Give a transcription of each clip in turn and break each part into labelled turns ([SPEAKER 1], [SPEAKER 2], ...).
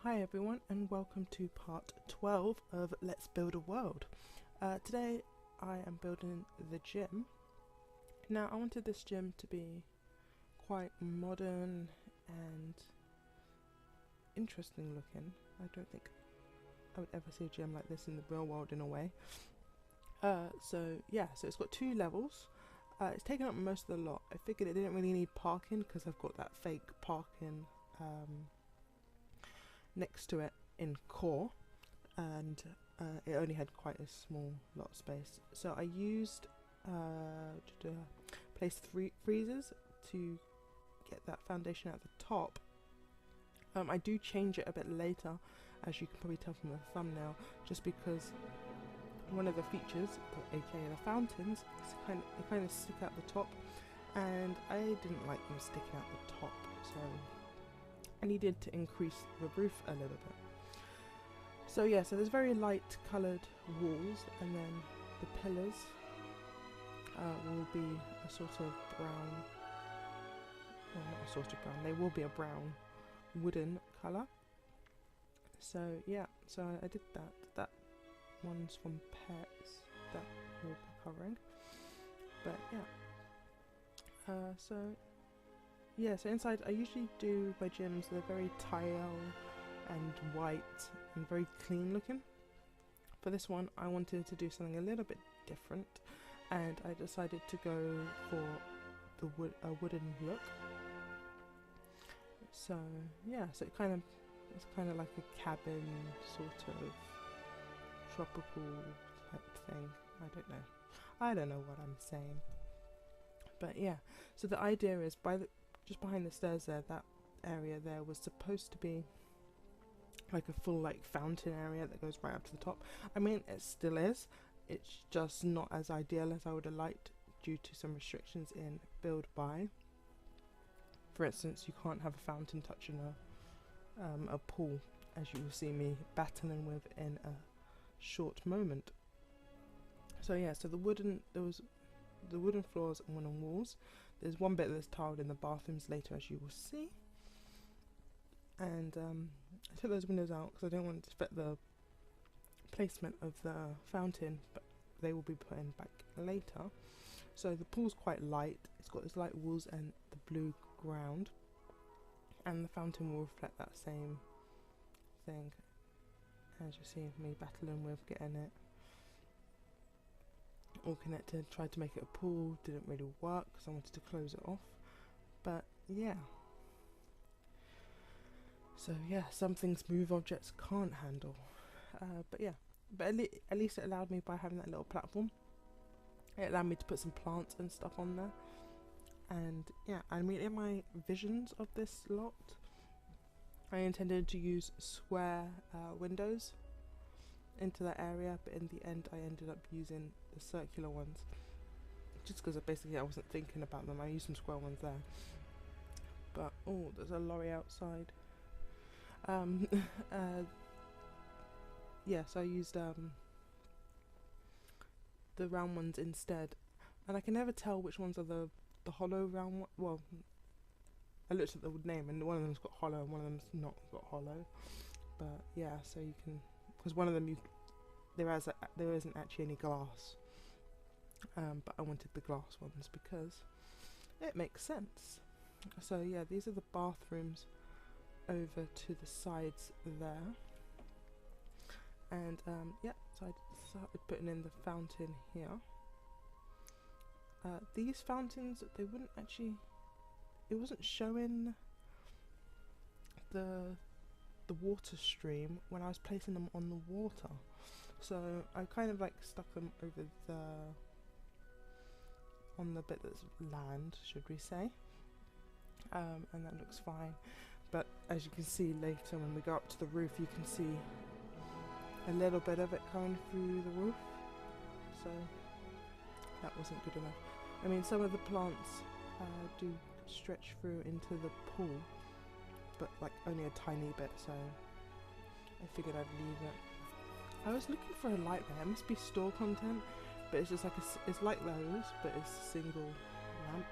[SPEAKER 1] Hi everyone and welcome to part 12 of Let's Build a World. Today I am building the gym. Now I wanted this gym to be quite modern and interesting looking. I don't think I would ever see a gym like this in the real world in a way. So it's got two levels. It's taken up most of the lot. I figured it didn't really need parking because I've got that fake parking next to it in core, and it only had quite a small lot of space. So I used placed freezers to get that foundation at the top. I do change it a bit later, as you can probably tell from the thumbnail, just because one of the features, aka the fountains, they kind of stick out the top, and I didn't like them sticking out the top, so I needed to increase the roof a little bit. So so there's very light coloured walls, and then the pillars will be a sort of brown, well, not a sort of brown, they will be a brown wooden colour. So so I did that. That one's from Pets, that will be covering. But so inside I usually do my gyms, they're very tile and white and very clean looking. For this one I wanted to do something a little bit different, and I decided to go for the wooden look. So so it's kind of like a cabin sort of tropical type thing. I don't know what I'm saying. But so the idea is just behind the stairs there, that area there was supposed to be like a full fountain area that goes right up to the top. I mean, it still is. It's just not as ideal as I would have liked due to some restrictions in build by. For instance, you can't have a fountain touching a pool, as you will see me battling with in a short moment. So so the wooden floors and wooden walls. There's one bit that's tiled in the bathrooms later, as you will see. And I took those windows out because I don't want to fit the placement of the fountain, but they will be put in back later. So the pool's quite light. It's got this light walls and the blue ground, and the fountain will reflect that same thing. As you see me battling with getting it all connected, tried to make it a pool, didn't really work because I wanted to close it off. But so some things move objects can't handle. But at least it allowed me, by having that little platform, it allowed me to put some plants and stuff on there. And I mean, in my visions of this lot, I intended to use square windows into that area, but in the end I ended up using the circular ones, just because basically I wasn't thinking about them. I used some square ones there. But oh, there's a lorry outside. So I used the round ones instead, and I can never tell which ones are the hollow round one. Well, I looked at the name and one of them's got hollow and one of them's not got hollow. But so you can, because one of them there isn't actually any glass, but I wanted the glass ones because it makes sense. So these are the bathrooms over to the sides there, and so I started putting in the fountain here. These fountains, it wasn't showing the water stream when I was placing them on the water, so I kind of stuck them over on the bit that's land, should we say, and that looks fine. But as you can see later, when we go up to the roof, you can see a little bit of it coming through the roof, so that wasn't good enough. I mean, some of the plants do stretch through into the pool, but only a tiny bit, so I figured I'd leave it. I was looking for a light there. It must be store content, but it's just it's like those, but it's a single lamp.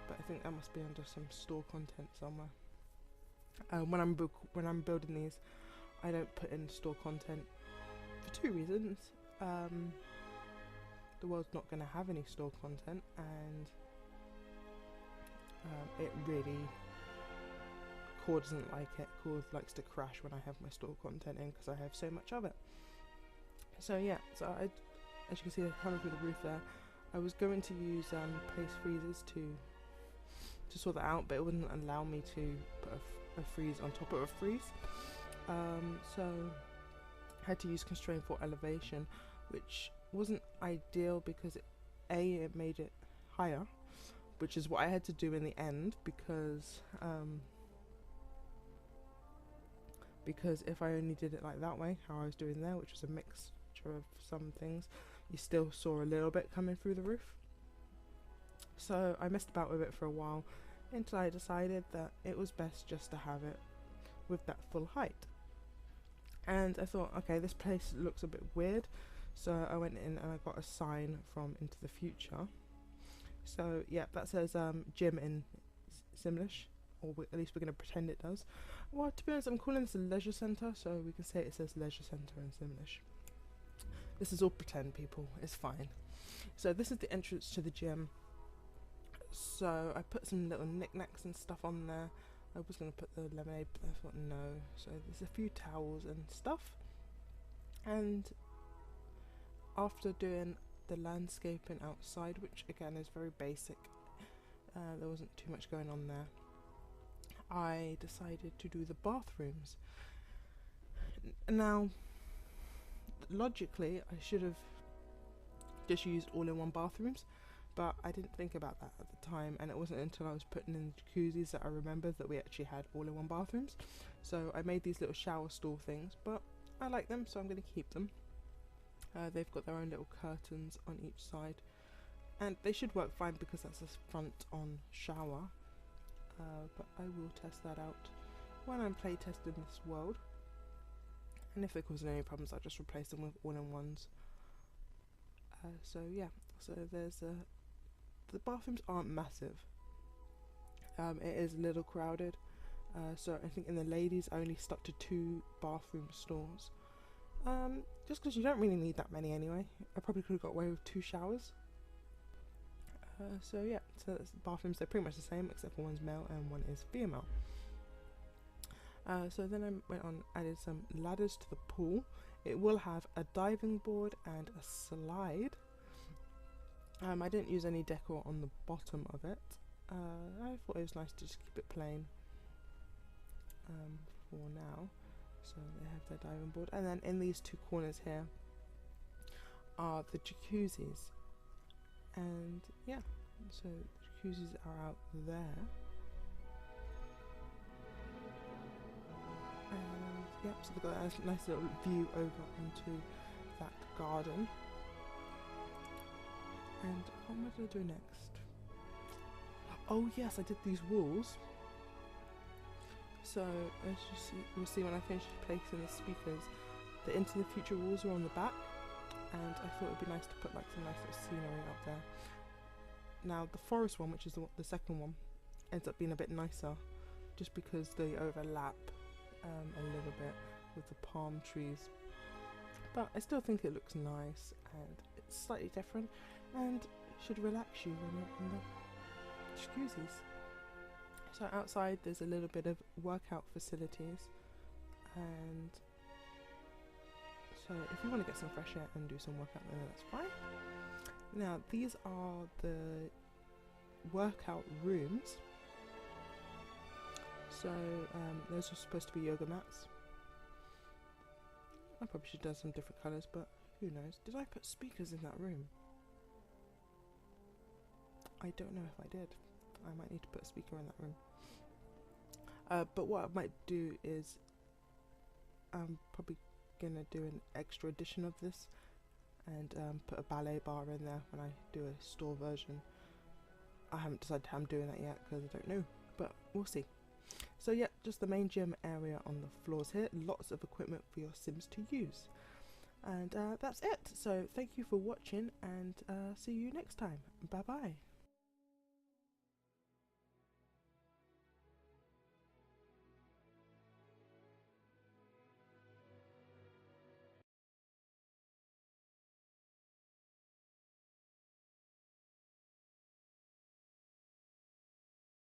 [SPEAKER 1] But I think that must be under some store content somewhere. When I'm building these, I don't put in store content for two reasons. The world's not going to have any store content, and it really, Core doesn't like it. Core likes to crash when I have my store content in because I have so much of it. So yeah, as you can see, they're coming through the roof there. I was going to use place freezers to sort that out, but it wouldn't allow me to put a freeze on top of a freeze. So I had to use constraint for elevation, which wasn't ideal because it made it higher, which is what I had to do in the end, because if I only did it like that way, how I was doing there, which was a mixture of some things, you still saw a little bit coming through the roof. So I messed about with it for a while until I decided that it was best just to have it with that full height. And I thought, okay, this place looks a bit weird, so I went in and I got a sign from Into the Future. So yeah, that says gym in Simlish, or at least we're going to pretend it does. Well, to be honest, I'm calling this a leisure centre, so we can say it says leisure centre in Simlish. This is all pretend, people, it's fine. So this is the entrance to the gym. So I put some little knickknacks and stuff on there. I was going to put the lemonade, but I thought no. So there's a few towels and stuff. And after doing the landscaping outside, which again is very basic, there wasn't too much going on there, I decided to do the bathrooms. Now, logically, I should have just used all-in-one bathrooms, but I didn't think about that at the time, and it wasn't until I was putting in the jacuzzis that I remembered that we actually had all-in-one bathrooms. So I made these little shower stall things, but I like them, so I'm going to keep them. They've got their own little curtains on each side, and they should work fine because that's a front-on shower. But I will test that out when I'm play testing this world, and if they're causing any problems, I'll just replace them with all-in-ones. So yeah, so there's the bathrooms aren't massive. It is a little crowded, so I think in the ladies I only stuck to 2 bathroom stalls, just because you don't really need that many anyway. I probably could have got away with 2 showers. So yeah, so that's the bathrooms, they're pretty much the same except for one's male and one is female. So then I went on, added some ladders to the pool. It will have a diving board and a slide. I didn't use any decor on the bottom of it. I thought it was nice to just keep it plain for now. So they have their diving board, and then in these 2 corners here are the jacuzzis. And yeah, so the jacuzzis are out there. And yeah, so they've got a nice little view over onto that garden. And what did I do next? Oh yes, I did these walls. So as you'll see when I finish placing the speakers, the Into the Future walls are on the back. And I thought it would be nice to put like some nice little scenery up there. Now the forest one, which is the second one, ends up being a bit nicer, just because they overlap a little bit with the palm trees. But I still think it looks nice, and it's slightly different, and should relax you when you're in the jacuzzis. So outside there's a little bit of workout facilities, and so if you want to get some fresh air and do some workout there, that's fine. Now these are the workout rooms. So those are supposed to be yoga mats. I probably should have done some different colours, but who knows. Did I put speakers in that room? I don't know if I did. I might need to put a speaker in that room. But what I might do is I'm probably gonna do an extra edition of this and put a ballet bar in there when I do a store version. I haven't decided how I'm doing that yet because I don't know, but we'll see. So yeah, just the main gym area on the floors here. Lots of equipment for your Sims to use. And that's it. So thank you for watching, and see you next time. Bye bye.